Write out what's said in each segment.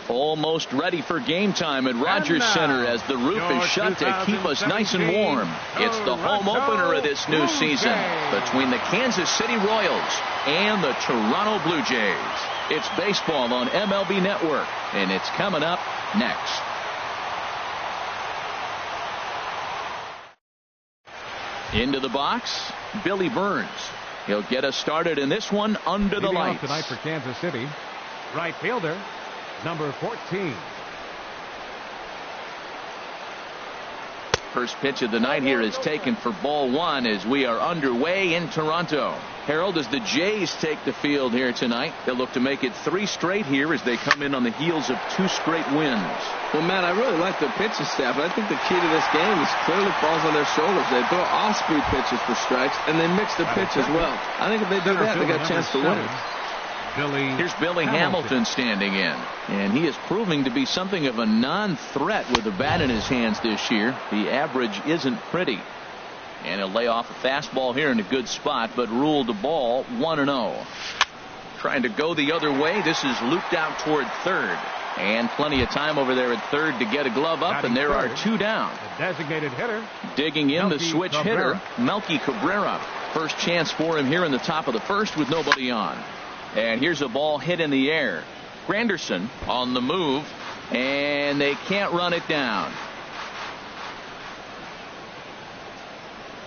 Almost ready for game time at Rogers Center as the roof is shut to keep us nice and warm. It's the home opener of this new season between the Kansas City Royals and the Toronto Blue Jays. It's baseball on MLB Network, and it's coming up next. Into the box, Billy Burns. He'll get us started in this one under the lights. Tonight for Kansas City, right fielder, number 14. First pitch of the night here is taken for ball one as we are underway in Toronto. Harold, as the Jays take the field here tonight, they'll look to make it 3 straight here as they come in on the heels of 2 straight wins. Well, Matt, I really like the pitching staff. I think the key to this game is clearly falls on their shoulders. They throw off-speed pitches for strikes, and they mix the pitch as well. I think if they do that, they got a chance to win. Here's Billy Hamilton standing in, and he is proving to be something of a non-threat with the bat in his hands this year. The average isn't pretty, and he'll lay off a fastball here in a good spot, but ruled the ball 1-0. Trying to go the other way. This is looped out toward third, and plenty of time over there at third to get a glove up, and there are 2 down. The designated hitter, digging in, the switch hitter, Melky Cabrera. First chance for him here in the top of the first with nobody on. And here's a ball hit in the air. Granderson on the move, and they can't run it down.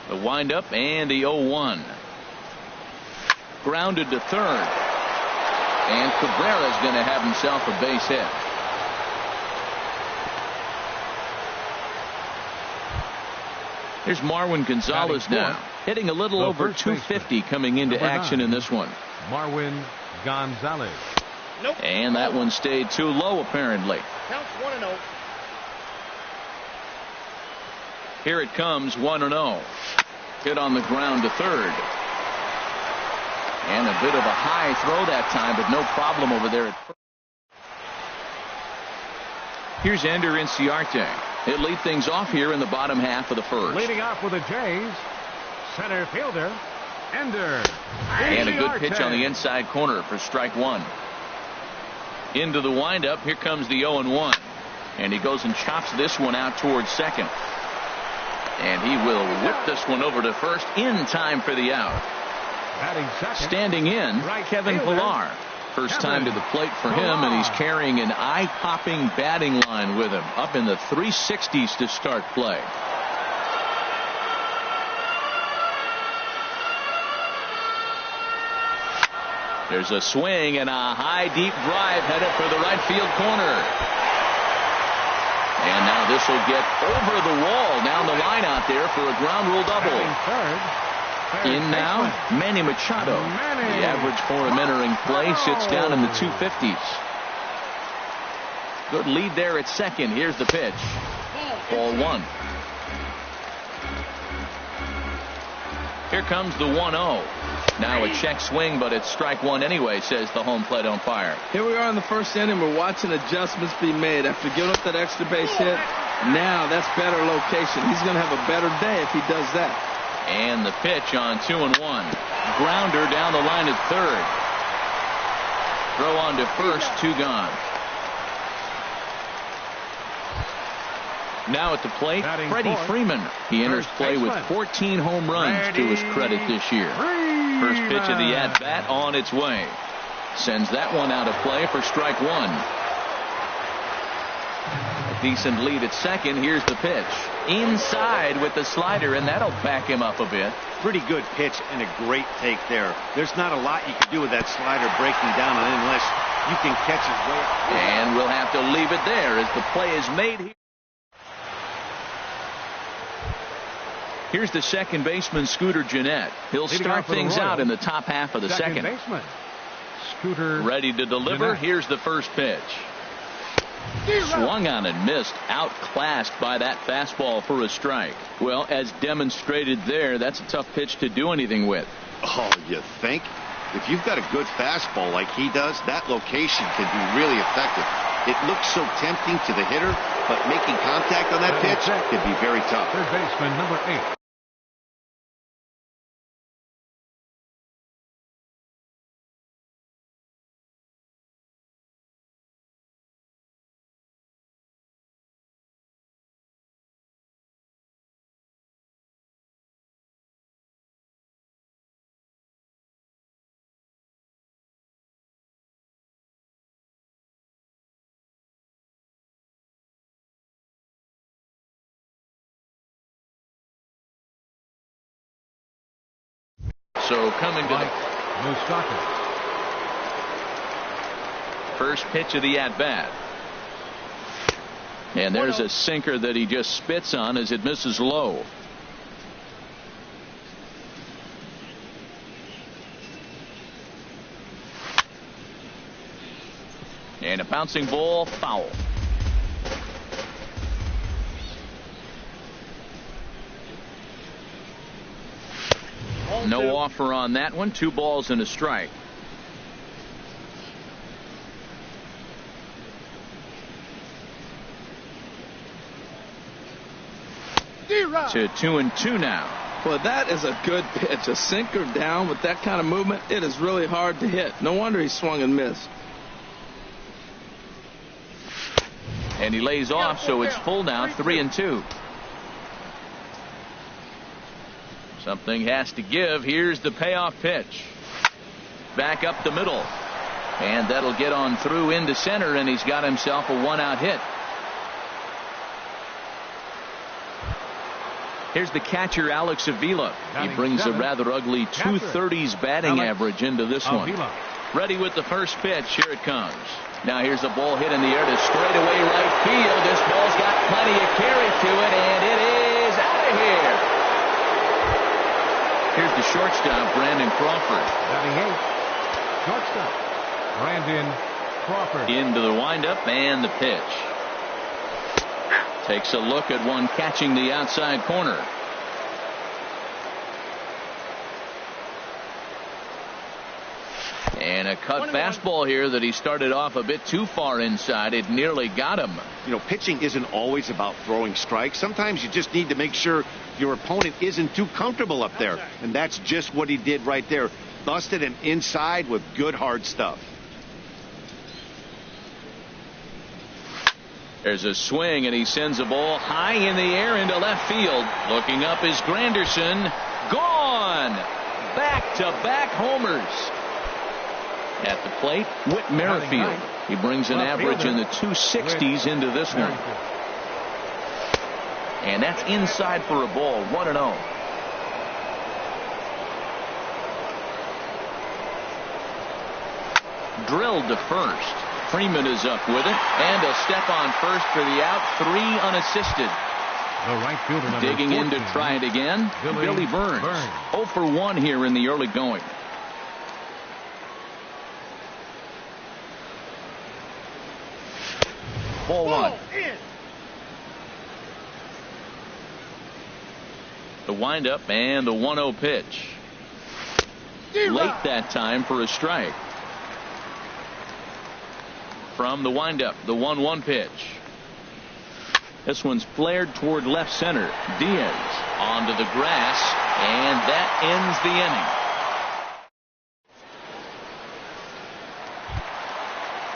The windup and the 0-1. Grounded to third. And Cabrera's going to have himself a base hit. Here's Marwin Gonzalez now, hitting a little over 250 coming into action in this one. Marwin Gonzalez. And that one stayed too low, apparently. Counts 1-0. Here it comes, 1-0. Hit on the ground to third. And a bit of a high throw that time, but no problem over there at first. Here's Ender Inciarte. He'll lead things off here in the bottom half of the first. Leading off with the Jays, center fielder, Ender. And a good pitch on the inside corner for strike one. Into the windup. Here comes the 0-1. And he goes and chops this one out towards second. And he will whip this one over to first in time for the out. Standing in, Kevin Pillar. First time to the plate for him, and he's carrying an eye-popping batting line with him. Up in the 360s to start play. There's a swing and a high deep drive headed for the right field corner. And now this will get over the wall down the line out there for a ground rule double. In now, Manny Machado. The average for him entering play sits down in the 250s. Good lead there at second. Here's the pitch. Ball 1. Here comes the 1-0. Now a check swing, but it's strike one anyway, says the home plate umpire. Here we are in the first inning. We're watching adjustments be made after giving up that extra base hit. Now that's better location. He's going to have a better day if he does that. And the pitch on 2-1. Grounder down the line at third. Throw on to first, 2 gone. Now at the plate, Freddie Freeman. He enters play with 14 home runs to his credit this year. First pitch of the at-bat on its way. Sends that one out of play for strike one. A decent lead at second. Here's the pitch. Inside with the slider, and that'll back him up a bit. Pretty good pitch and a great take there. There's not a lot you can do with that slider breaking down on it unless you can catch his way up. And we'll have to leave it there as the play is made here. Here's the second baseman, Scooter Gennett. He'll start things out in the top half of the second. Baseman, Scooter ready to deliver. Gennett. Here's the first pitch. Swung on and missed. Outclassed by that fastball for a strike. Well, as demonstrated there, that's a tough pitch to do anything with. Oh, you think? If you've got a good fastball like he does, that location can be really effective. It looks so tempting to the hitter, but making contact on that pitch can be very tough. Third baseman, number 8. So coming to the first pitch of the at-bat. And there's a sinker that he just spits on as it misses low. And a bouncing ball, foul. No offer on that one. 2 balls and a strike. To 2-2 now. Well, that is a good pitch. A sinker down with that kind of movement, it is really hard to hit. No wonder he swung and missed. And he lays off, so it's full now, 3-2. Something has to give. Here's the payoff pitch. Back up the middle. And that'll get on through into center, and he's got himself a 1-out hit. Here's the catcher, Alex Avila. He brings a rather ugly 230s batting average into this one. Ready with the first pitch. Here it comes. Now here's a ball hit in the air to straightaway right field. This ball's got plenty of carry to it, and it is out of here. Here's the shortstop, Brandon Crawford. Batting 8th, shortstop, Brandon Crawford. Into the windup and the pitch. Takes a look at one catching the outside corner. And a cut fastball here that he started off a bit too far inside. It nearly got him. You know, pitching isn't always about throwing strikes. Sometimes you just need to make sure your opponent isn't too comfortable up there. And that's just what he did right there. Busted him inside with good hard stuff. There's a swing, and he sends a ball high in the air into left field. Looking up is Granderson. Gone! Back-to-back homers. At the plate, Whit Merrifield. He brings an average in the 260s into this one. And that's inside for a ball, 1-0. Drilled to first. Freeman is up with it, and a step on first for the out. 3 unassisted. The right fielder, digging 14, in to try it again. Billy Burns. 0 for 1 here in the early going. Ball 1. The windup and the 1-0 pitch. Late that time for a strike. From the windup, the 1-1 pitch. This one's flared toward left center. Diaz onto the grass, and that ends the inning.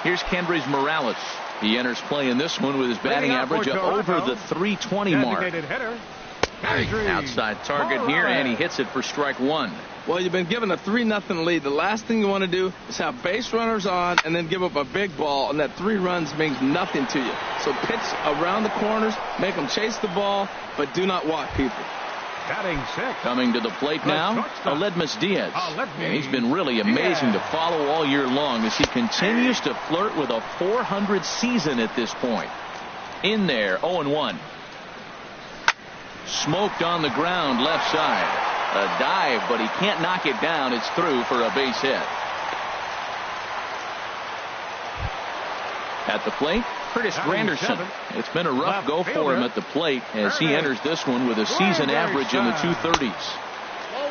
Here's Kendrys Morales. He enters play in this one with his batting average over the 320 mark. Outside target here, and he hits it for strike 1. Well, you've been given a 3-0 lead. The last thing you want to do is have base runners on and then give up a big ball, and that 3 runs means nothing to you. So pitch around the corners, make them chase the ball, but do not walk people. Batting 6. Coming to the plate now, Aledmus Diaz. And he's been really amazing to follow all year long as he continues to flirt with a 400 season at this point. In there, 0-1. Smoked on the ground left side. A dive, but he can't knock it down. It's through for a base hit. At the plate, Curtis Granderson. It's been a rough go for him at the plate as he enters this one with a season average in the 230s.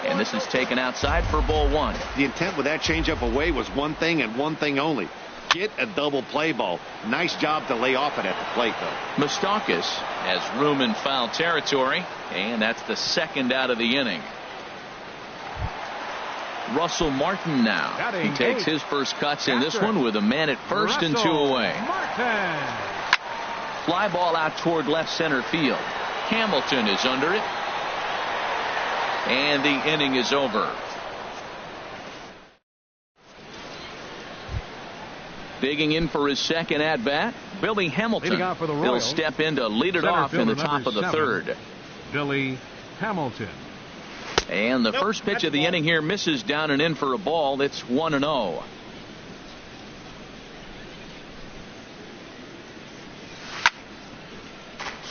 And this is taken outside for ball 1. The intent with that changeup away was one thing and one thing only. Get a double play ball. Nice job to lay off it at the plate, though. Moustakas has room in foul territory, and that's the second out of the inning. Russell Martin now. He takes his first cuts in this one with a man at first and 2 away. Fly ball out toward left center field. Hamilton is under it. And the inning is over. Digging in for his second at bat, Billy Hamilton. He'll step in to lead it off in the top of the 3rd. Billy Hamilton. And the first pitch of the inning here misses down and in for a ball. It's 1-0.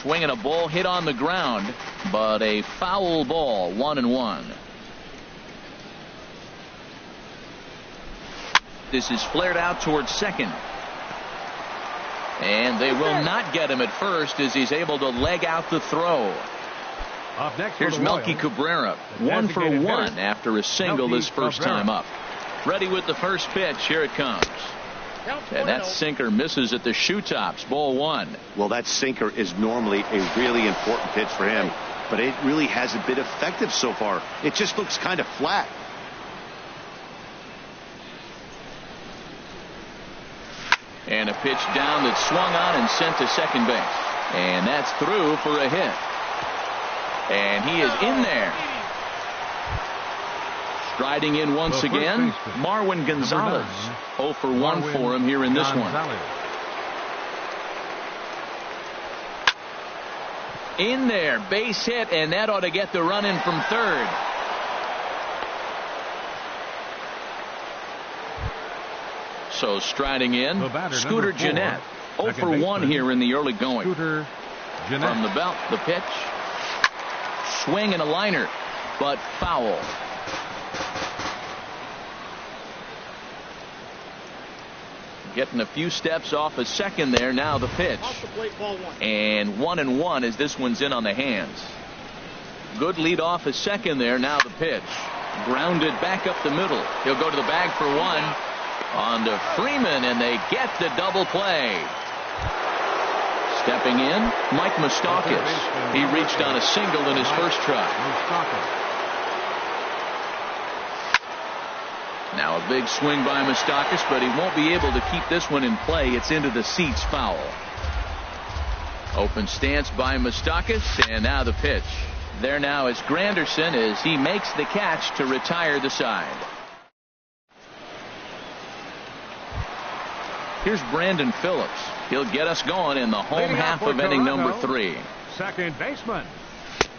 Swinging a ball hit on the ground, but a foul ball. 1-1. This is flared out towards second. And they will not get him at first as he's able to leg out the throw. Up next Here's Melky Cabrera, 1 for 1 after a single his first time up. Ready with the first pitch. Here it comes. And that sinker misses at the shoe tops. Ball 1. Well, that sinker is normally a really important pitch for him, but it really hasn't been effective so far. It just looks kind of flat. And a pitch down that swung on and sent to second base. And that's through for a hit. And he is in there. Striding in once again, Marwin Gonzalez. 0 for 1 for him here in this one. In there, base hit, and that ought to get the run in from third. So striding in, Scooter Gennett. 0 for 1 here in the early going. From the belt, the pitch. Swing and a liner, but foul. Getting a few steps off a second there. Now the pitch. And 1-1 as this one's in on the hands. Good lead off a second there. Now the pitch. Grounded back up the middle. He'll go to the bag for one. On to Freeman, and they get the double play. Stepping in, Mike Moustakas. He reached on a single in his first try. Now a big swing by Moustakas, but he won't be able to keep this one in play. It's into the seats, foul. Open stance by Moustakas, and now the pitch. There now is Granderson as he makes the catch to retire the side. Here's Brandon Phillips. He'll get us going in the home half of inning number 3. Second baseman.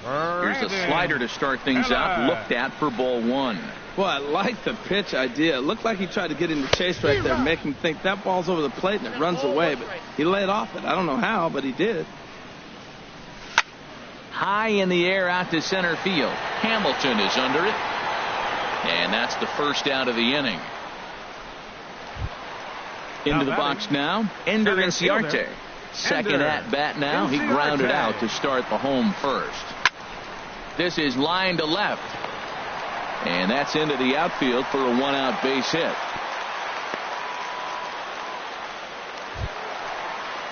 Here's a slider to start things out. Looked at for ball 1. Well, I like the pitch idea. It looked like he tried to get into chase right there, make him think that ball's over the plate and it runs away. But he laid off it. I don't know how, but he did. High in the air out to center field. Hamilton is under it. And that's the first out of the inning. Into the box now, Ender Inciarte. Second at bat now. He grounded out to start the home first. This is line to left. And that's into the outfield for a 1-out base hit.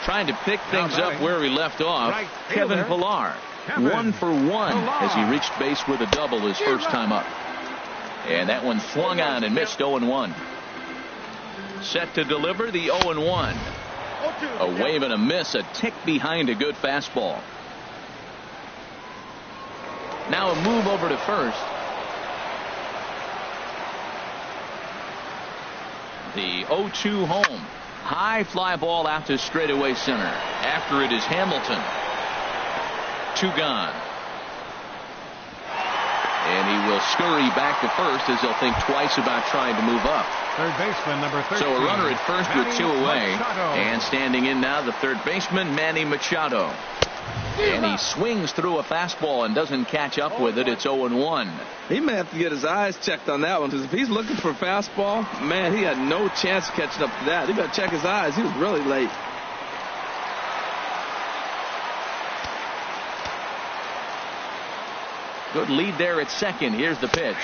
Trying to pick things up where he left off, Kevin Pillar. 1 for 1 as he reached base with a double his first time up. And that one swung on and missed. 0-1. Set to deliver the 0-1. A wave and a miss, a tick behind a good fastball. Now a move over to first. The 0-2 home. High fly ball out to straightaway center. After it is Hamilton. 2 gone. And he will scurry back to first as he'll think twice about trying to move up. Third baseman, number 13. So a runner at first with 2 away. Machado. And standing in now, the third baseman, Manny Machado. And he swings through a fastball and doesn't catch up with it. It's 0-1. He may have to get his eyes checked on that one, because if he's looking for a fastball, man, he had no chance of catching up to that. He better check his eyes. He was really late. Good lead there at second. Here's the pitch.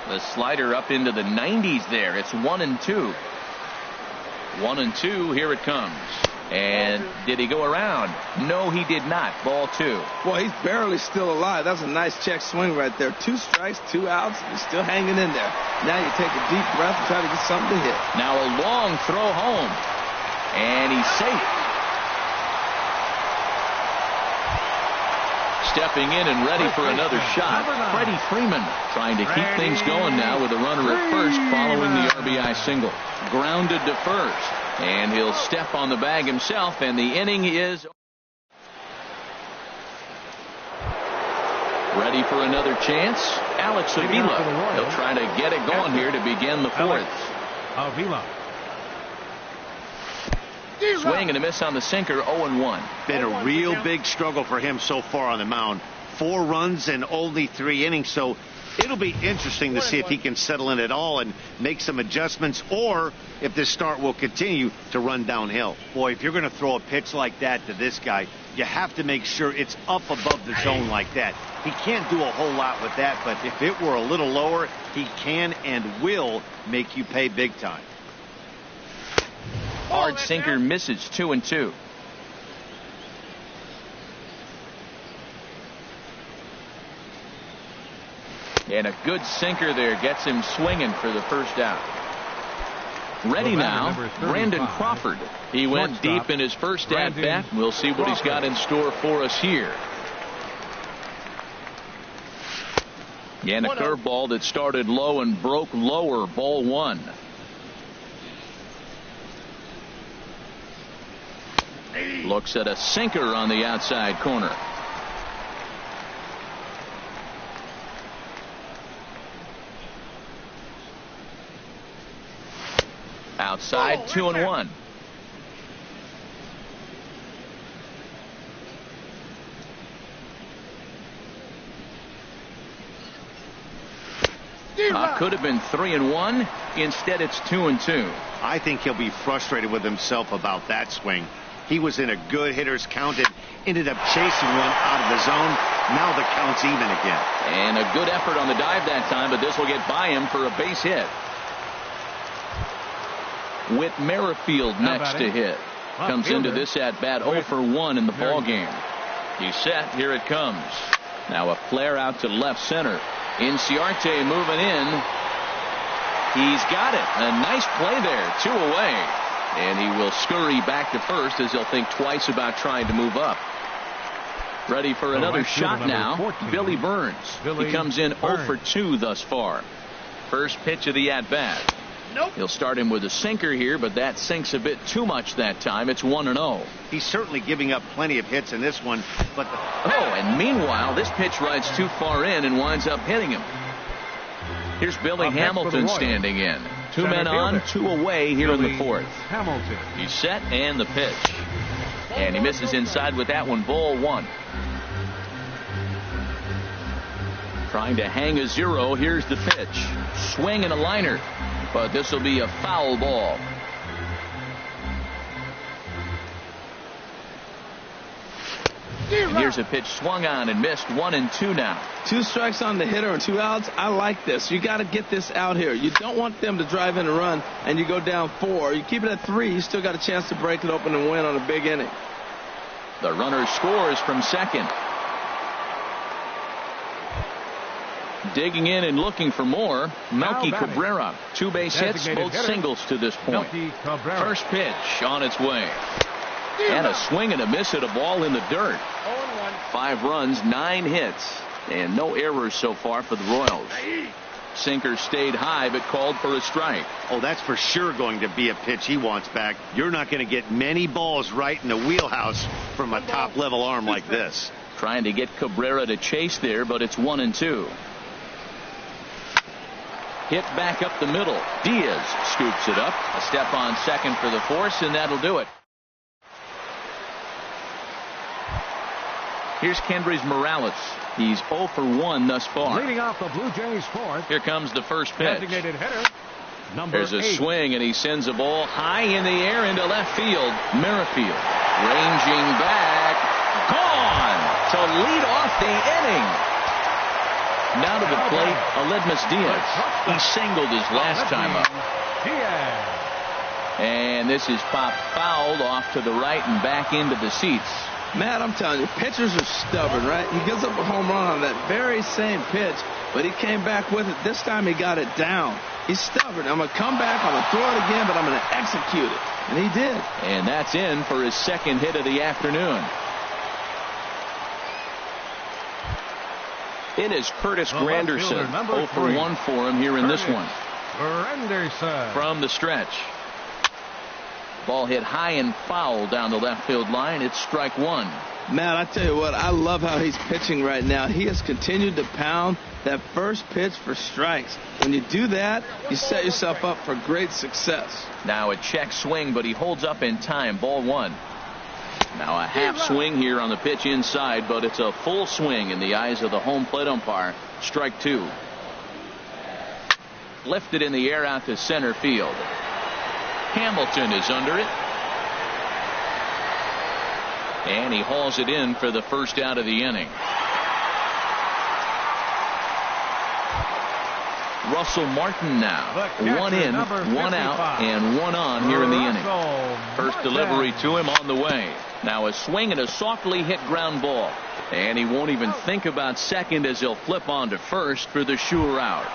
The slider up into the 90s there. It's 1-2. 1-2. Here it comes. And did he go around? No, he did not. Ball 2. Well, he's barely still alive. That's a nice check swing right there. 2 strikes, 2 outs. He's still hanging in there. Now you take a deep breath and try to get something to hit. Now a long throw home. And he's safe. Stepping in and ready for another shot. Freddie Freeman trying to keep things going now with a runner at first following the RBI single. Grounded to first. And he'll step on the bag himself, and the inning is ready for another chance. Alex Avila. He'll try to get it going here to begin the fourth. Avila. Swing and a miss on the sinker, 0-1. Been a real big struggle for him so far on the mound. 4 runs in only 3 innings, so it'll be interesting to see if he can settle in at all and make some adjustments, or if this start will continue to run downhill. Boy, if you're going to throw a pitch like that to this guy, you have to make sure it's up above the zone like that. He can't do a whole lot with that, but if it were a little lower, he can and will make you pay big time. Hard sinker misses, 2-2. And a good sinker there gets him swinging for the first out. Ready now, Brandon Crawford. He went deep in his first at-bat. We'll see what he's got in store for us here. And a curveball that started low and broke lower, ball 1. Looks at a sinker on the outside corner. Outside, 2-1. Could have been 3-1. Instead, it's 2-2. I think he'll be frustrated with himself about that swing. He was in a good hitter's count and ended up chasing one out of the zone. Now the count's even again. And a good effort on the dive that time, but this will get by him for a base hit. Whit Merrifield next to hit. Comes into this at bat 0 for 1 in the ball game. He's set. Here it comes. Now a flare out to left center. Inciarte moving in. He's got it. A nice play there. 2 away. And he will scurry back to first as he'll think twice about trying to move up. Ready for another shot now. 14. Billy Burns. He comes in 0 for 2 thus far. First pitch of the at bat. Nope. He'll start him with a sinker here, but that sinks a bit too much that time. It's 1-0. He's certainly giving up plenty of hits in this one, but and meanwhile, this pitch rides too far in and winds up hitting him. Here's Billy Hamilton standing in. 2 men on, 2 away here in the fourth. Hamilton. He's set and the pitch. And he misses inside with that one, ball 1. Trying to hang a 0. Here's the pitch. Swing and a liner. But this will be a foul ball. And here's a pitch swung on and missed. 1-2 now. 2 strikes on the hitter and 2 outs. I like this. You got to get this out here. You don't want them to drive in a run and you go down 4. You keep it at 3. You still got a chance to break it open and win on a big inning. The runner scores from second. Digging in and looking for more, Melky Cabrera. 2 base hits, both singles to this point. First pitch on its way. And a swing and a miss at a ball in the dirt. 5 runs, 9 hits, and no errors so far for the Royals. Sinker stayed high but called for a strike. Oh, that's for sure going to be a pitch he wants back. You're not going to get many balls right in the wheelhouse from a top-level arm like this. Trying to get Cabrera to chase there, but it's 1-2. Hit back up the middle. Diaz scoops it up. A step on second for the force, and that'll do it. Here's Kendrys Morales. He's 0 for 1 thus far. Leading off the Blue Jays fourth. Here comes the first pitch. Designated hitter, There's a 8. swing, and he sends a ball high in the air into left field. Merrifield ranging back. Gone to lead off the inning. Now to the plate, Aledmus Diaz. He singled his last time up. And this is popped fouled off to the right and back into the seats. Matt, I'm telling you, pitchers are stubborn, right? He gives up a home run on that very same pitch, but he came back with it. This time he got it down. He's stubborn. I'm going to come back, I'm going to throw it again, but I'm going to execute it. And he did. And that's in for his second hit of the afternoon. It is Curtis Granderson. 0 for 1 for him here in this one. Granderson. From the stretch. Ball hit high and foul down the left field line. It's strike 1. Matt, I tell you what, I love how he's pitching right now. He has continued to pound that first pitch for strikes. When you do that, you set yourself up for great success. Now a check swing, but he holds up in time. Ball 1. Now a half swing here on the pitch inside, but it's a full swing in the eyes of the home plate umpire. Strike 2. Lifted in the air out to center field. Hamilton is under it. And he hauls it in for the first out of the inning. Russell Martin now. 1 in, 1 out, and 1 on here in the inning. First delivery to him on the way. Now a swing and a softly hit ground ball. And he won't even think about second as he'll flip on to first for the sure out.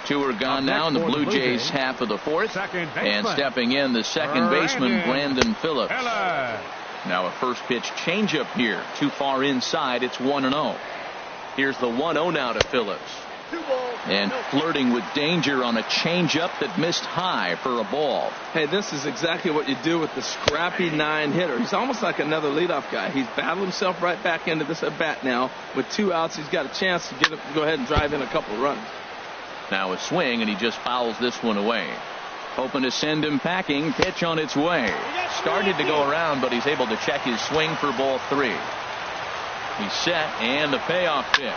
2 are gone now in the Blue Jays half of the 4th. And stepping in, the second baseman, Brandon Phillips. Now a first pitch changeup here. Too far inside. It's 1-0. Here's the 1-0 now to Phillips. And flirting with danger on a changeup that missed high for a ball. Hey, this is exactly what you do with the scrappy 9 hitter. He's almost like another leadoff guy. He's battled himself right back into this at bat now. With 2 outs, he's got a chance to go ahead and drive in a couple runs. Now a swing, and he just fouls this one away. Hoping to send him packing. Pitch on its way. Started to go around, but he's able to check his swing for ball 3. He's set, and the payoff pitch.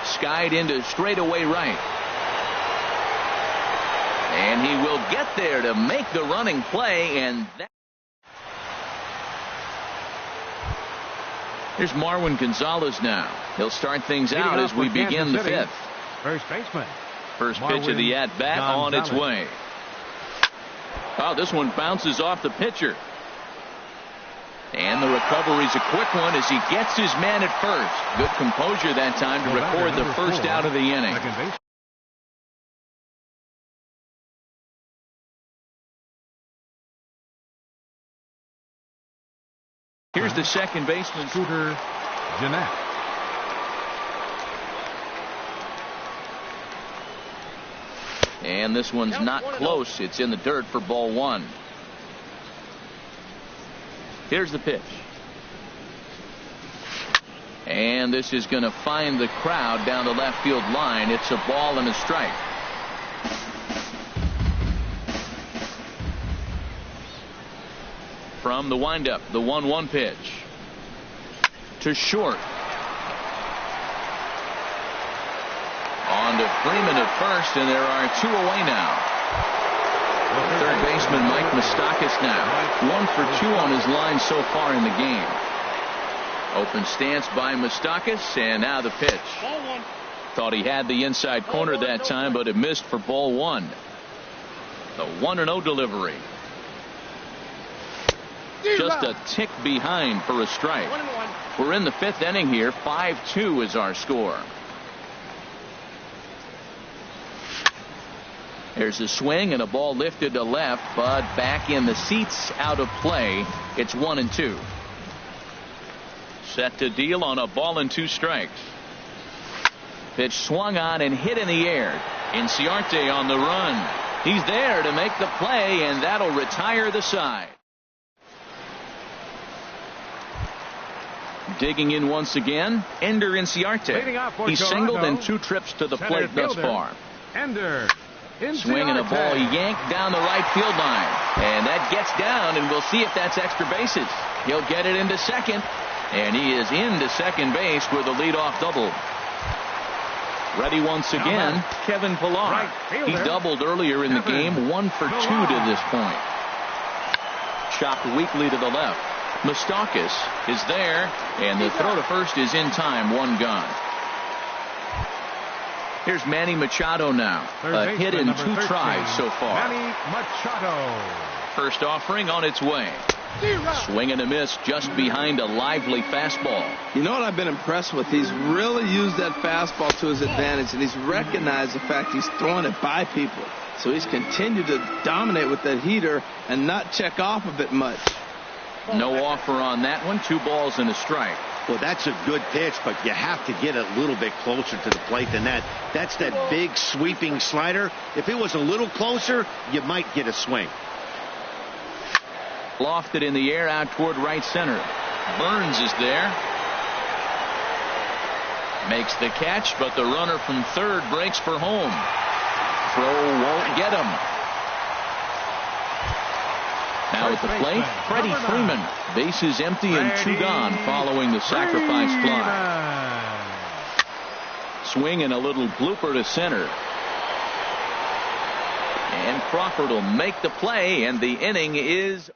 Skied into straightaway right. And he will get there to make the running play, and that. Here's Marwin Gonzalez now. He'll start things out as we begin the 5th. First baseman. First pitch of the at-bat on its way. Oh, this one bounces off the pitcher. And the recovery's a quick one as he gets his man at first. Good composure that time to record the first out of the inning. Here's the second baseman, Scooter Gennett. And this one's not close. It's in the dirt for ball 1. Here's the pitch. And this is going to find the crowd down the left field line. It's a ball and a strike. From the windup, the 1-1 pitch. To short. On to Freeman at first, and there are 2 away now. Third baseman Mike Moustakas now. 1 for 2 on his line so far in the game. Open stance by Moustakas, and now the pitch. Thought he had the inside corner that time, but it missed for ball 1. The 1-0 delivery. Just a tick behind for a strike. We're in the 5th inning here. 5-2 is our score. There's a swing and a ball lifted to left, but back in the seats, out of play. It's 1-2. Set to deal on a ball and 2 strikes. Pitch swung on and hit in the air. Inciarte on the run. He's there to make the play, and that'll retire the side. Digging in once again, Ender Inciarte. He's singled in 2 trips to the plate thus far. Ender. Swinging a ball yanked down the right field line. And that gets down, and we'll see if that's extra bases. He'll get it into second. And he is into second base with a leadoff double. Ready once again, Kevin Pillar. He doubled earlier in the game, 1 for 2 to this point. Chopped weakly to the left. Moustakas is there, and the throw to first is in time. 1 gone. Here's Manny Machado now. A hit in 2 tries so far. Manny Machado. First offering on its way. Swing and a miss just behind a lively fastball. You know what I've been impressed with? He's really used that fastball to his advantage, and he's recognized the fact he's throwing it by people. So he's continued to dominate with that heater and not check off of it much. No offer on that one. 2 balls and a strike. Well, that's a good pitch, but you have to get a little bit closer to the plate than that. That's that big sweeping slider. If it was a little closer, you might get a swing. Lofted in the air out toward right center. Burns is there. Makes the catch, but the runner from third breaks for home. Throw won't get him. Now at the plate, Freddie Freeman. Bases empty and 2 gone following the sacrifice fly. Swing and a little blooper to center. And Crawford will make the play, and the inning is...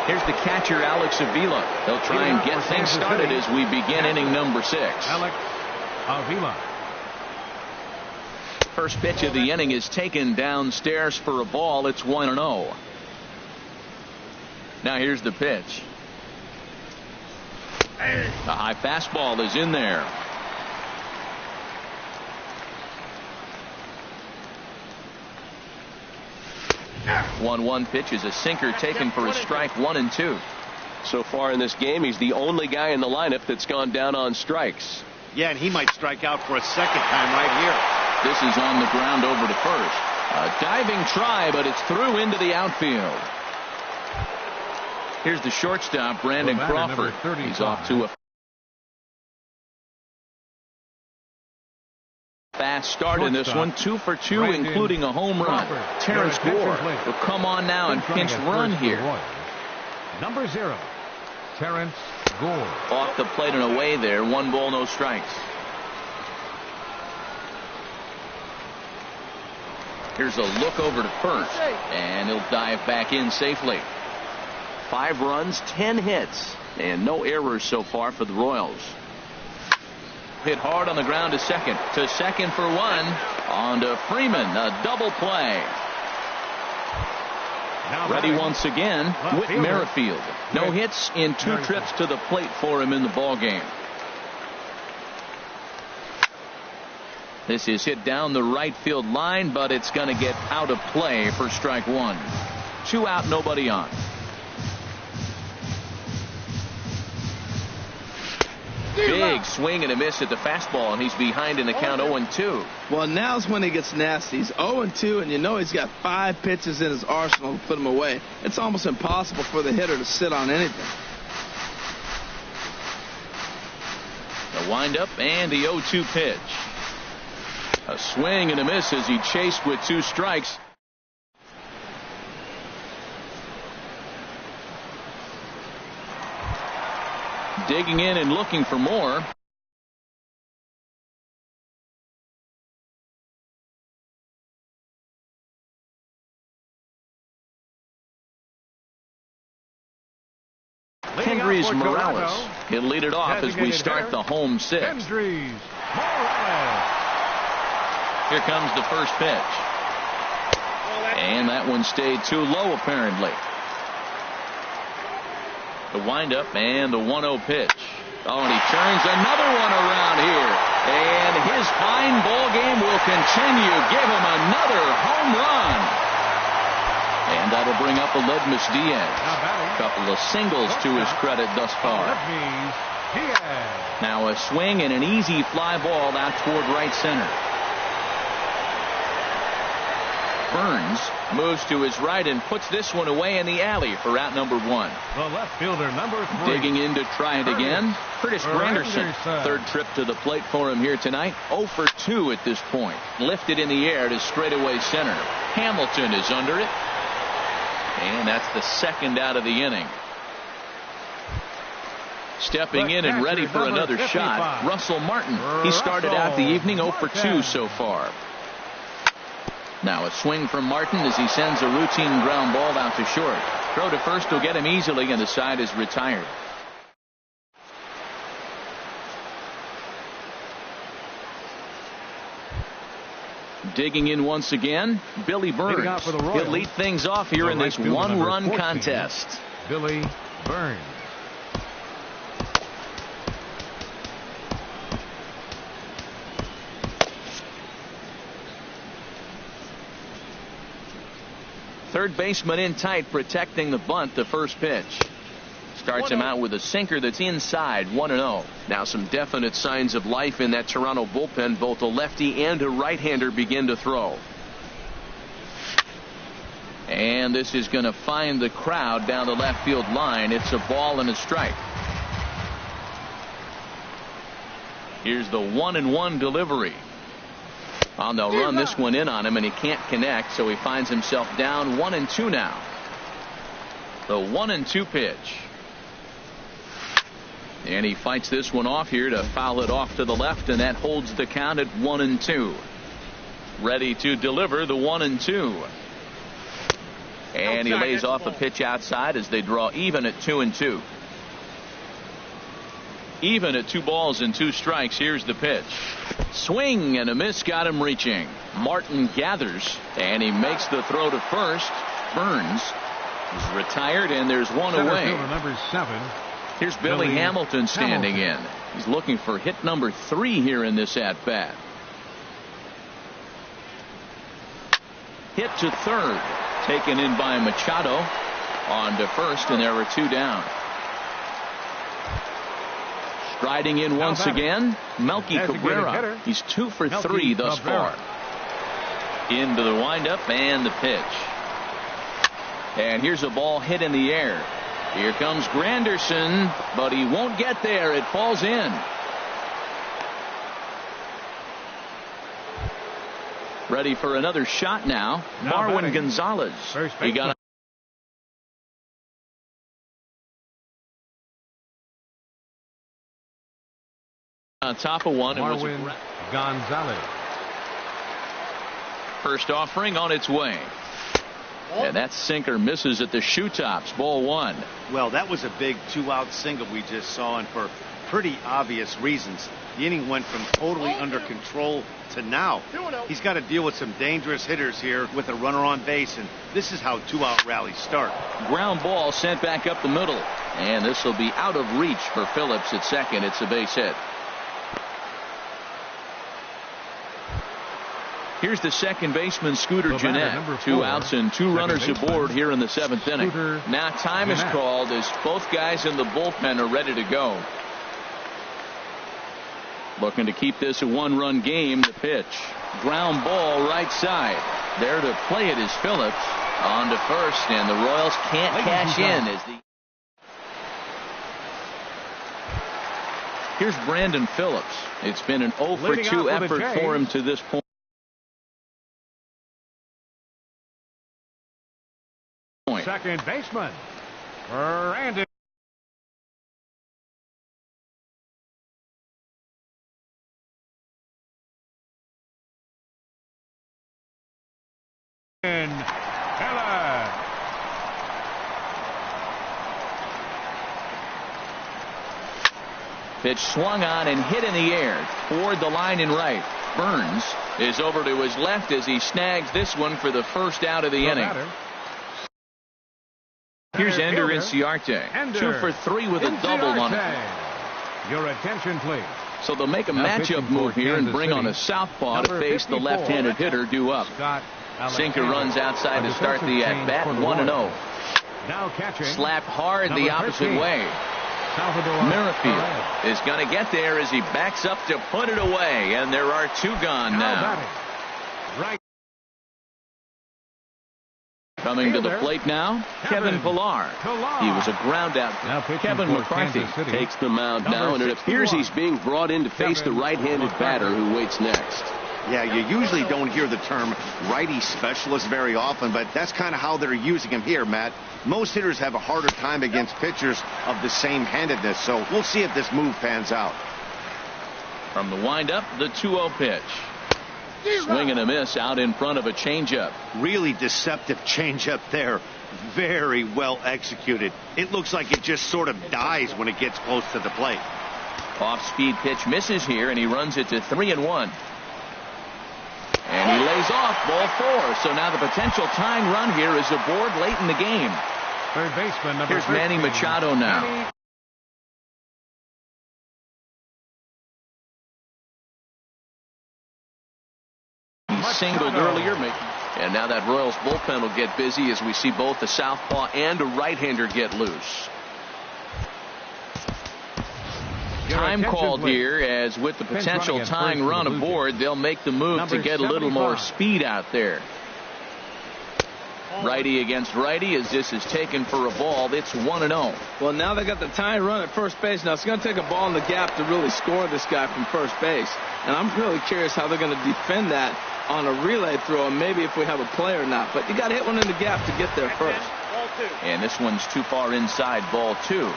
Here's the catcher, Alex Avila. They'll try and get things started as we begin inning number 6. Alex Avila. First pitch of the inning is taken downstairs for a ball. It's 1-0. Now here's the pitch. The high fastball is in there. 1-1 pitch is a sinker taken for a strike. 1 and 2. So far in this game, he's the only guy in the lineup that's gone down on strikes. Yeah, and he might strike out for a second time right here. This is on the ground over to first. A diving try, but it's through into the outfield. Here's the shortstop, Brandon Crawford. He's off to a fast start in this one. 2 for 2, including a home run. Terrence Gore will come on now and pinch run here. Number 0, Terrence Gore. Off the plate and away there. 1 ball, no strikes. Here's a look over to first, and he'll dive back in safely. 5 runs, 10 hits, and no errors so far for the Royals. Hit hard on the ground to second. To second for 1. On to Freeman. A double play. Ready once again, Whit Merrifield. No hits in 2 trips to the plate for him in the ballgame. This is hit down the right field line, but it's going to get out of play for strike 1. 2 out, nobody on. Big swing and a miss at the fastball, and he's behind in the count 0-2. Well, now's when he gets nasty. He's 0-2, and you know he's got 5 pitches in his arsenal to put him away. It's almost impossible for the hitter to sit on anything. The windup and the 0-2 pitch. A swing and a miss as he chased with 2 strikes. Digging in and looking for more. Kendrys Morales. He'll lead it off as we start the home 6. Kendrys Morales. Here comes the first pitch. And that one stayed too low, apparently. The windup and the 1-0 pitch. Oh, and he turns another one around here. And his fine ball game will continue. Give him another home run. And that'll bring up Aledmus Diaz. A couple of singles to his credit thus far. Now a swing and an easy fly ball out toward right center. Burns moves to his right and puts this one away in the alley for out number 1. The left fielder, number 3. Digging in to try it again. Curtis Granderson. Third trip to the plate for him here tonight. 0 for 2 at this point. Lifted in the air to straightaway center. Hamilton is under it. And that's the second out of the inning. Stepping in and ready for another shot, Russell Martin. He started out the evening 0 for 2 so far. Now a swing from Martin as he sends a routine ground ball out to short. Throw to first will get him easily, and the side is retired. Digging in once again, Billy Burns. He'll lead things off here in this 1-run contest. Billy Burns. Third baseman in tight, protecting the bunt. The first pitch starts him out with a sinker that's inside. 1-0. Now some definite signs of life in that Toronto bullpen. Both a lefty and a right-hander begin to throw. And And this is going to find the crowd down the left field line. It's a ball and a strike. Here's the 1-1 delivery. On they'll run this one in on him, and he can't connect, so he finds himself down 1-2 now. The 1-2 pitch. And he fights this one off here to foul it off to the left, and that holds the count at 1-2. Ready to deliver the 1-2. And he lays off a pitch outside as they draw even at 2-2. Even at 2 balls and 2 strikes. Here's the pitch. Swing and a miss, got him reaching. Martin gathers, and he makes the throw to first. Burns is retired, and there's one away. Number 7. Here's Billy Hamilton standing in. He's looking for hit number 3 here in this at-bat. Hit to third. Taken in by Machado. On to first, and there are 2 down. Striding in once again, Melky Cabrera. He's 2 for 3 thus far. Into the windup and the pitch. And here's a ball hit in the air. Here comes Granderson, but he won't get there. It falls in. Ready for another shot now. Marwin Gonzalez. He got on top of one. Marwin Gonzalez. First offering on its way. And that sinker misses at the shoe tops. Ball 1. Well, that was a big 2-out single we just saw, and for pretty obvious reasons. The inning went from totally under control to now. He's got to deal with some dangerous hitters here with a runner on base, and this is how 2-out rallies start. Ground ball sent back up the middle, and this will be out of reach for Phillips at second. It's a base hit. Here's the second baseman, Scooter Gennett. 2 outs and 2 runners aboard here in the 7th inning. Now time is called as both guys in the bullpen are ready to go. Looking to keep this a 1-run game. The pitch. Ground ball right side. There to play it is Phillips. On to first, and the Royals can't cash in as the. Here's Brandon Phillips. It's been an 0 for 2 effort for him to this point. Second baseman, Brandon. Pitch swung on and hit in the air toward the line and right. Burns is over to his left as he snags this one for the first out of the inning. Here's Ender Inciarte. 2 for 3 with a double on it. Your attention, please. So they'll make a matchup move here and bring on a southpaw to face the left-handed hitter due up. Sinker runs outside to start the at-bat. 1-0. Now catching. Slapped hard the opposite way. Merrifield is going to get there as he backs up to put it away, and there are 2 gone now. Right. Coming to the plate now, Kevin Pillar. He was a ground out. Kevin McCarthy takes the mound now, and it appears he's being brought in to face the right-handed batter who waits next. Yeah, you usually don't hear the term righty specialist very often, but that's kind of how they're using him here, Matt. Most hitters have a harder time against pitchers of the same handedness, so we'll see if this move pans out. From the windup, the 2-0 pitch. Swing and a miss out in front of a changeup. Really deceptive changeup there. Very well executed. It looks like it just sort of dies when it gets close to the plate. Off-speed pitch misses here, and he runs it to 3-1. And he lays off ball 4. So now the potential tying run here is aboard late in the game. Third baseman, number Here's Manny Machado now. Singled earlier, and now that Royals bullpen will get busy as we see both the southpaw and a right-hander get loose. Time called here, as with the potential tying run aboard, they'll make the move to get a little more speed out there. Righty against righty as this is taken for a ball. It's 1-0. Well, now they got the tying run at first base. Now it's going to take a ball in the gap to really score this guy from first base. And I'm really curious how they're going to defend that on a relay throw, and maybe if we have a play or not. But you got to hit one in the gap to get there first. And this one's too far inside, ball 2.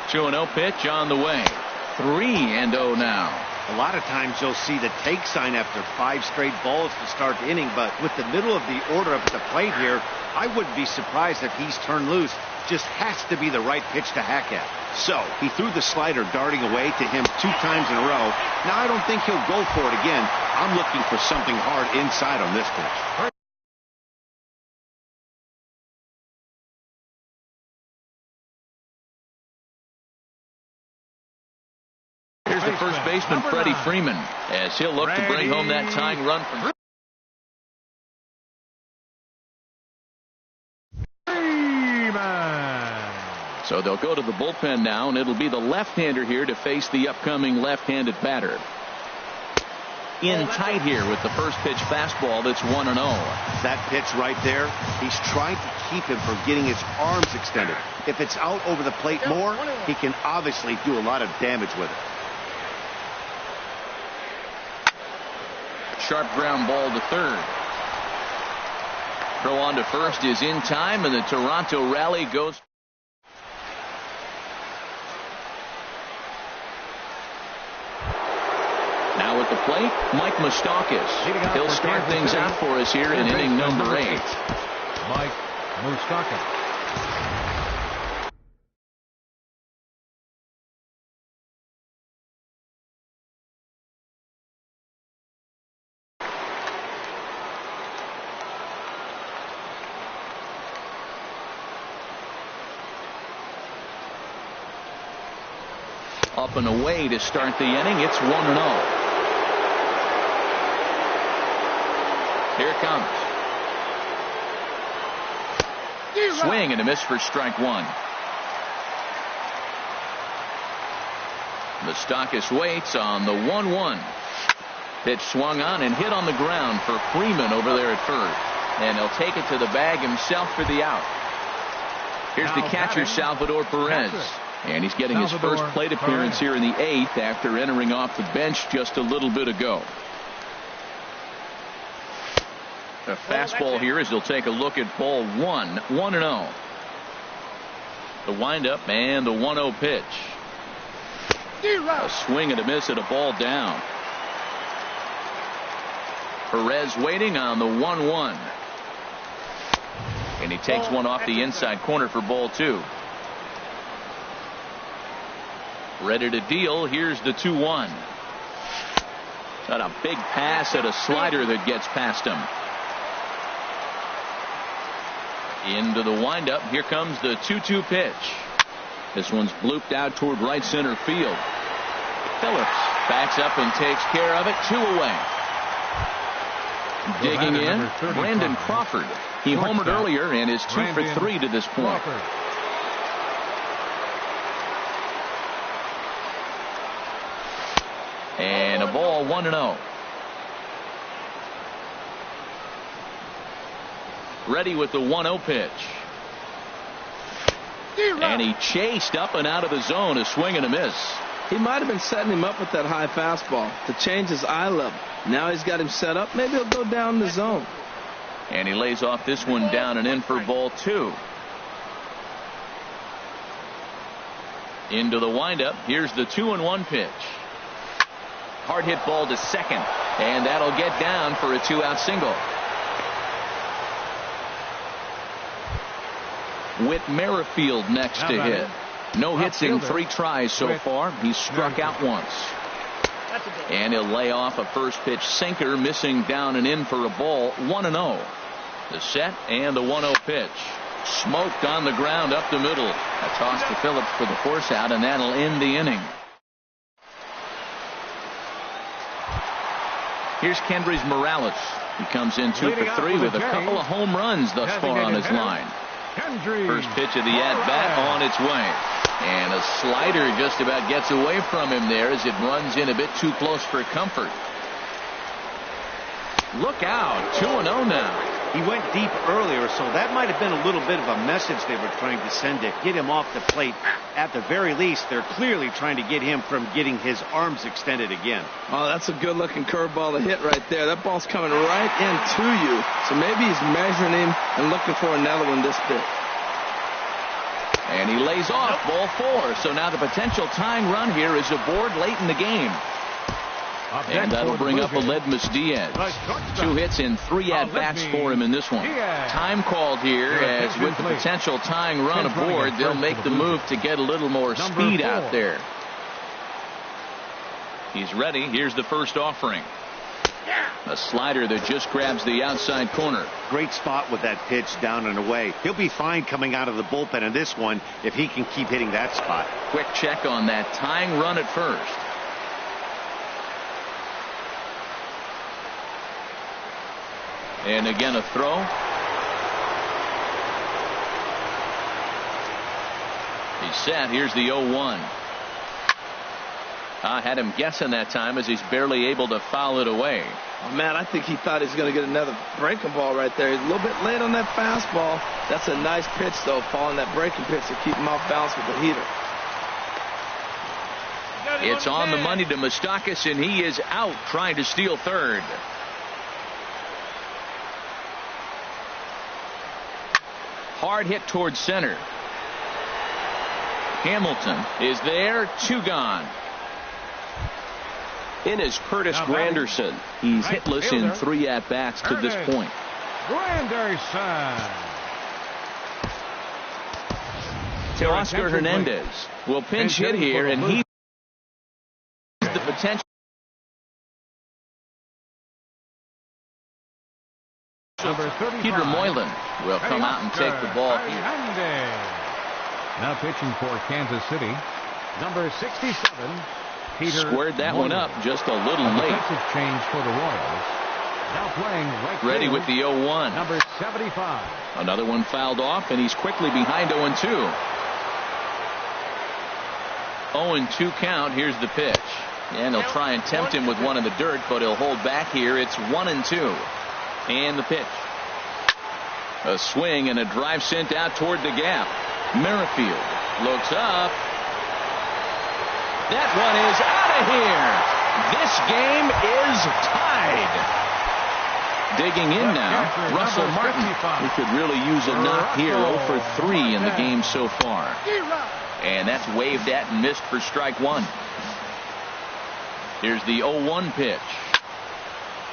2-0 pitch on the way. 3-0 now. A lot of times you'll see the take sign after 5 straight balls to start the inning, but with the middle of the order up at the plate here, I wouldn't be surprised if he's turned loose. Just has to be the right pitch to hack at. So he threw the slider darting away to him 2 times in a row. Now I don't think he'll go for it again. I'm looking for something hard inside on this pitch. Here's the first baseman, Freddie Freeman, as he'll look to bring home that tying run from. So they'll go to the bullpen now, and it'll be the left-hander here to face the upcoming left-handed batter. In tight here with the first pitch fastball. That's 1-0. That pitch right there, he's trying to keep him from getting his arms extended. If it's out over the plate more, he can obviously do a lot of damage with it. Sharp ground ball to third. Throw on to first is in time, and the Toronto rally goes. Now at the plate, Mike Moustakas. He'll start things out for us here in inning number 8. Mike Moustakas. Up and away to start the inning. It's 1-0. Here it comes. Swing and a miss for strike 1. Moustakas waits on the 1-1. Pitch swung on and hit on the ground for Freeman over there at first. And he'll take it to the bag himself for the out. Here's the catcher, Salvador Perez. And he's getting his first plate appearance here in the 8th after entering off the bench just a little bit ago. A fastball here as he'll take a look at ball 1. 1-0. The windup and the 1-0 pitch. A swing and a miss at a ball down. Perez waiting on the 1-1. And he takes one off the inside corner for ball 2. Ready to deal. Here's the 2-1. Got a big pass at a slider that gets past him. Into the windup. Here comes the 2-2 pitch. This one's blooped out toward right center field. Phillips backs up and takes care of it. 2 away. Digging in, Brandon Crawford. He homered earlier and is 2 for 3 to this point. And a ball, 1-0. Ready with the 1-0 pitch. And he chased up and out of the zone. A swing and a miss. He might have been setting him up with that high fastball to change his eye level. Now he's got him set up. Maybe he'll go down the zone. And he lays off this one down and in for ball 2. Into the windup. Here's the 2-1 pitch. Hard hit ball to second. And that'll get down for a 2-out single. Whit Merrifield next to hit. No hits in 3 tries so far. He's struck out once. And he'll lay off a first pitch sinker, missing down and in for a ball. 1-0. The set and the 1-0 pitch. Smoked on the ground up the middle. A toss to Phillips for the force out, and that'll end the inning. Here's Kendrys Morales. He comes in 2 for 3 with a couple of home runs thus far on his line. First pitch of the at-bat on its way. And a slider just about gets away from him there as it runs in a bit too close for comfort. Look out. 2-0 now. He went deep earlier, so that might have been a little bit of a message they were trying to send to get him off the plate. At the very least, they're clearly trying to get him from getting his arms extended again. Oh, that's a good-looking curveball to hit right there. That ball's coming right into you. So maybe he's measuring him and looking for another one this big. And he lays off ball 4. So now the potential tying run here is aboard late in the game. And that'll bring up Aledmus Diaz. 2 hits and 3 at-bats for him in this one. Time called here, as with the potential tying run aboard, they'll make the move to get a little more speed out there. He's ready. Here's the first offering. A slider that just grabs the outside corner. Great spot with that pitch down and away. He'll be fine coming out of the bullpen in this one if he can keep hitting that spot. Quick check on that tying run at first. And again a throw. He's set. Here's the 0-1. I had him guessing that time as he's barely able to foul it away. Oh, man, I think he thought he was going to get another breaking ball right there. He's a little bit late on that fastball. That's a nice pitch, though, following that breaking pitch to keep him off balance with the heater. It's on the money to Moustakas, and he is out trying to steal third. Hard hit towards center. Hamilton is there. 2 gone. In is Curtis Granderson. He's hitless in 3 at-bats to this point. Granderson. Teoscar Hernandez will pinch hit here, and he has the potential. Peter Moylan will come out and take the ball here. Now pitching for Kansas City, number 67, Peter Squared that one up just a little late. Defensive change for the Royals. Now playing right Ready field, with the 0-1. number 75. Another one fouled off, and he's quickly behind 0-2. 0-2 count. Here's the pitch. And he'll try and tempt him with one in the dirt, but he'll hold back here. It's 1-2. And the pitch. A swing and a drive sent out toward the gap. Merrifield looks up. That one is out of here. This game is tied. Digging in now, Russell Martin. He could really use a knock here. 0 for 3 in the game so far. And that's waved at and missed for strike 1. Here's the 0-1 pitch.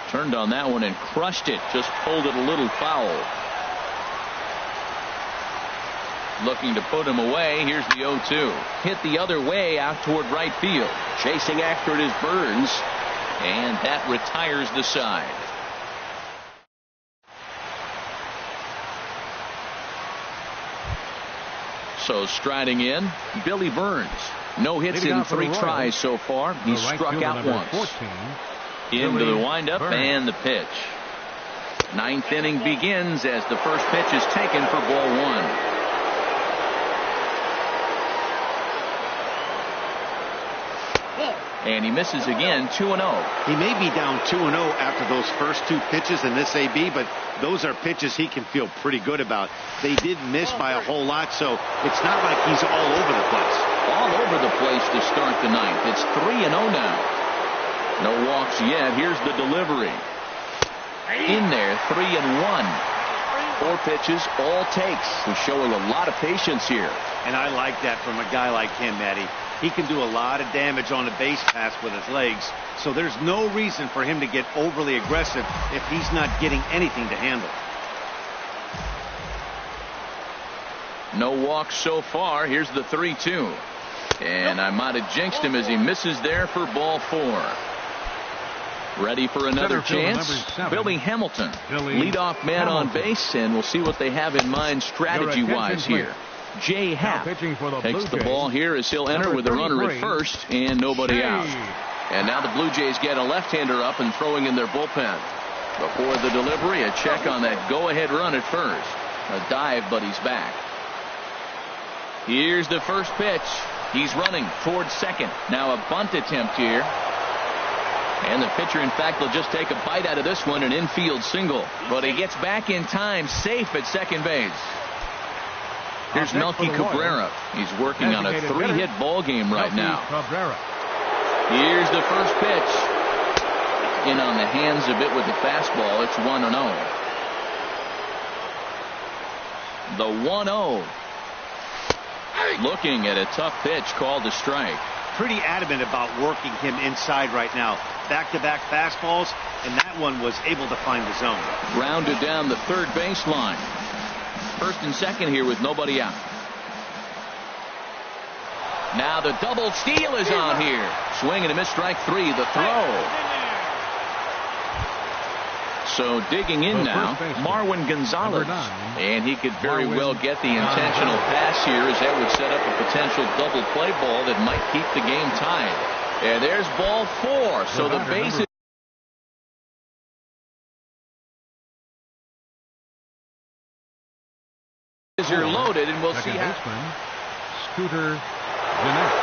Turned on that one and crushed it. Just pulled it a little foul. Looking to put him away. Here's the 0-2. Hit the other way out toward right field. Chasing after it is Burns. And that retires the side. So striding in, Billy Burns. No hits in 3 tries so far. He struck out once. 14. Into the windup and the pitch. 9th inning begins as the first pitch is taken for ball 1. And he misses again. 2-0. He may be down 2-0 after those first 2 pitches in this AB, but those are pitches he can feel pretty good about. They did miss by a whole lot, so it's not like he's all over the place. All over the place to start the 9th. It's 3-0 now. No walks yet. Here's the delivery. In there, 3-1. 4 pitches, all takes. He's showing a lot of patience here. And I like that from a guy like him, Matty. He can do a lot of damage on a base pass with his legs, so there's no reason for him to get overly aggressive if he's not getting anything to handle. No walks so far. Here's the 3-2. And I might have jinxed him as he misses there for ball 4. Ready for another chance. Billy Hamilton, leadoff man on base, and we'll see what they have in mind strategy-wise here. Jay Happ takes the ball here as he'll enter with a runner at first and nobody out. And now the Blue Jays get a left-hander up and throwing in their bullpen. Before the delivery, a check on that go-ahead run at first. A dive, but he's back. Here's the first pitch. He's running towards second. Now a bunt attempt here. And the pitcher, in fact, will just take a bite out of this one, an infield single. But he gets back in time, safe at second base. Here's Melky Cabrera. He's working on a 3-hit ball game right now. Here's the first pitch. In on the hands a bit with the fastball. It's 1-0. The 1-0. Looking at a tough pitch called a strike. Pretty adamant about working him inside right now. Back-to-back fastballs, and that one was able to find the zone. Grounded down the third baseline. First and second here with nobody out. Now the double steal is on here. Swing and a miss, strike 3. The throw. So digging in now, Marwin Gonzalez. And he could very well get the intentional pass here, as that would set up a potential double play ball that might keep the game tied. And there's ball 4. So the bases are loaded, and we'll see how. Scooter Gennett.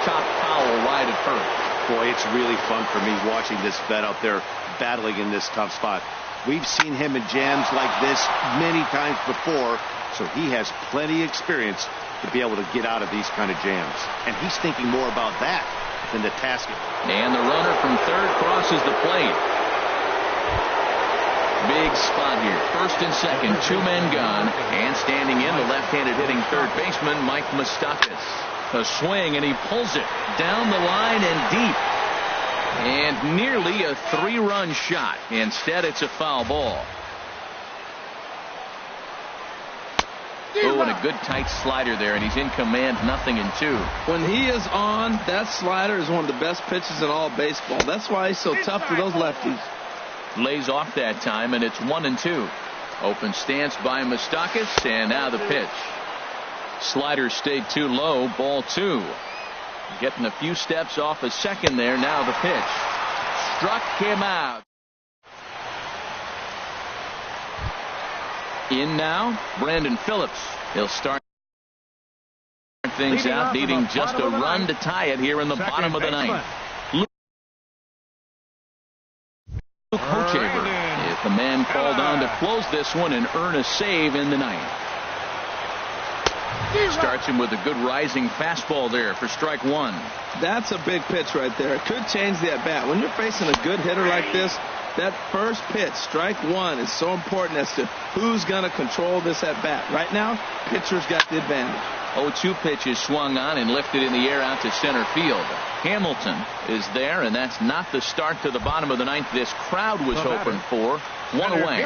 Top foul right at first. Boy, it's really fun for me watching this vet out there battling in this tough spot. We've seen him in jams like this many times before, so he has plenty of experience to be able to get out of these kind of jams. And he's thinking more about that than the task. And the runner from third crosses the plate. Big spot here. First and second, 2 men gone. And standing in, the left-handed hitting third baseman, Mike Moustakas. A swing, and he pulls it down the line and deep. And nearly a 3-run shot. Instead, it's a foul ball. Oh, and a good tight slider there, and he's in command, 0-2. When he is on, that slider is one of the best pitches in all baseball. That's why he's so tough for those lefties. Lays off that time, and it's 1-2. Open stance by Moustakas, and now the pitch. Slider stayed too low, ball 2. Getting a few steps off a second there, now the pitch. Struck him out. In now, Brandon Phillips. He'll start things out, needing just a run to tie it here in the bottom of the ninth. Luke Hochevar is the man called on to close this one and earn a save in the ninth. Starts him with a good rising fastball there for strike 1. That's a big pitch right there. It could change the at-bat. When you're facing a good hitter like this, that first pitch, strike 1, is so important as to who's going to control this at-bat. Right now, pitcher's got the advantage. 0-2 pitch is swung on and lifted in the air out to center field. Hamilton is there, and that's not the start to the bottom of the ninth this crowd was hoping for. 1 away.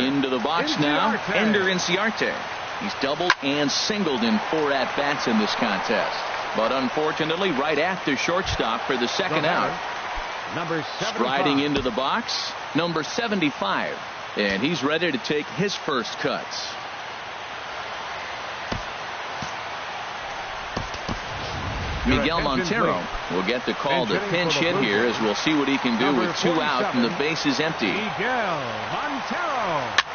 Into the box now, Ender Inciarte. He's doubled and singled in 4 at-bats in this contest. But unfortunately, right after shortstop for the second out. Striding into the box, number 75. And he's ready to take his first cuts. Miguel Montero will get the call to pinch hit here, as we'll see what he can do with 2 out and the bases empty. Miguel Montero.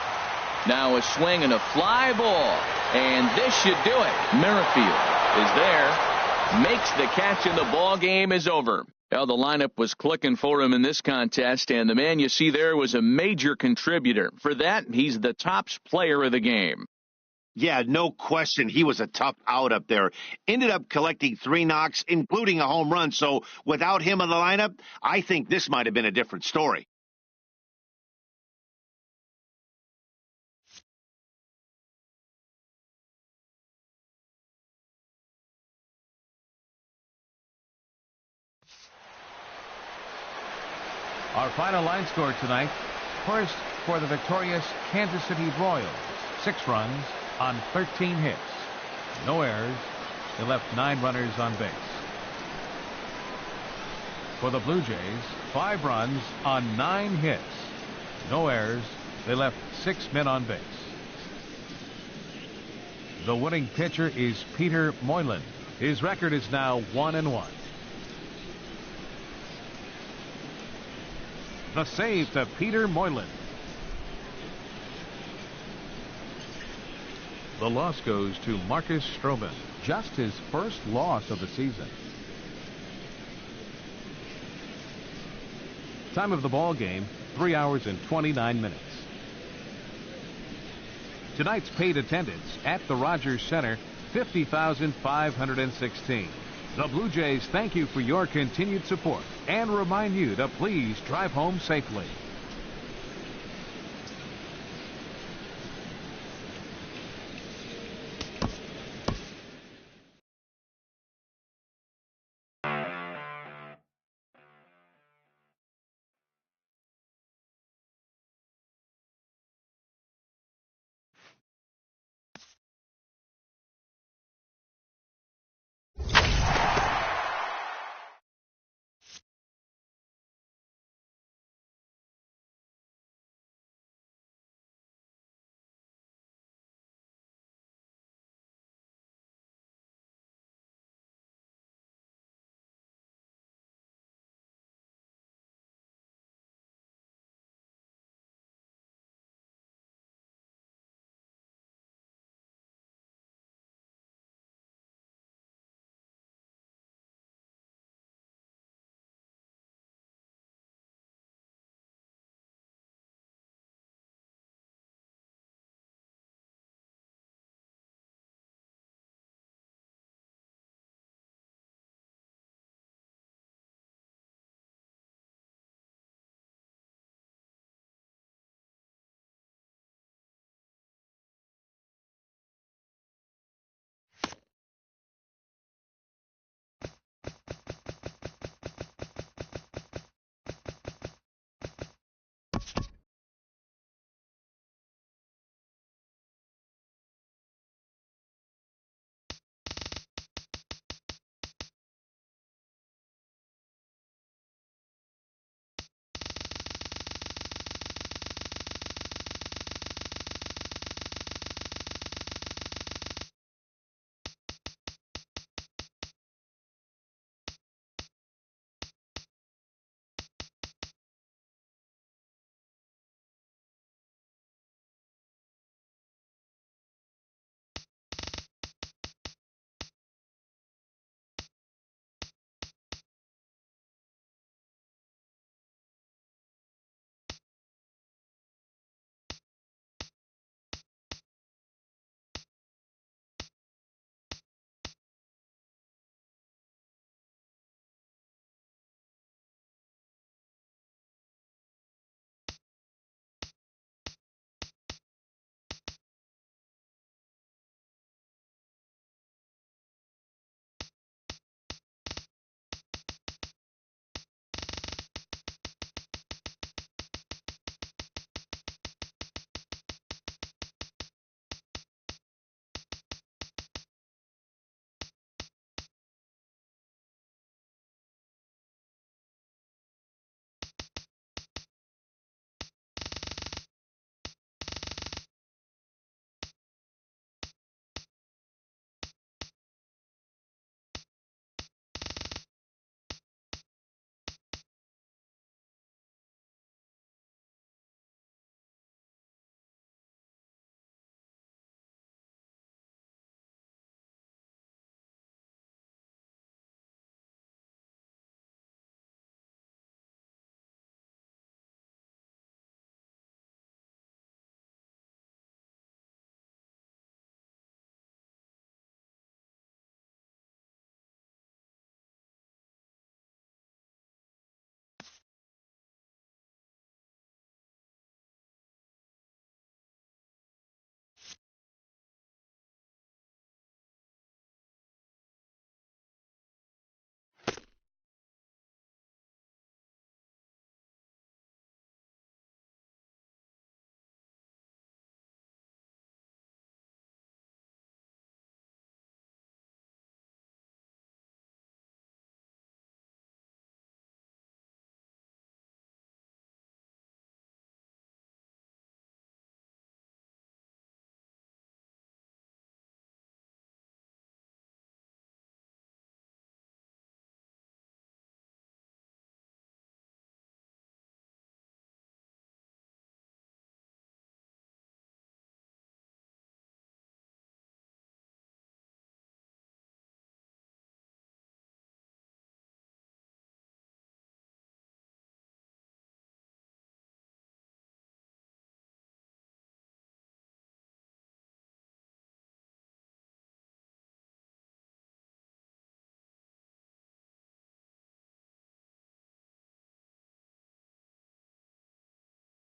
Now a swing and a fly ball, and this should do it. Merrifield is there, makes the catch, and the ball game is over. Well, the lineup was clicking for him in this contest, and the man you see there was a major contributor. For that, he's the top player of the game. Yeah, no question. He was a tough out up there. Ended up collecting 3 knocks, including a home run. So without him in the lineup, I think this might have been a different story. Our final line score tonight. First, for the victorious Kansas City Royals, 6 runs on 13 hits. No errors. They left 9 runners on base. For the Blue Jays, 5 runs on 9 hits. No errors. They left 6 men on base. The winning pitcher is Peter Moylan. His record is now 1-1. The save to Peter Moylan. The loss goes to Marcus Stroman. Just his first loss of the season. Time of the ball game, 3 hours and 29 minutes. Tonight's paid attendance at the Rogers Center, 50,516. The Blue Jays thank you for your continued support and remind you to please drive home safely.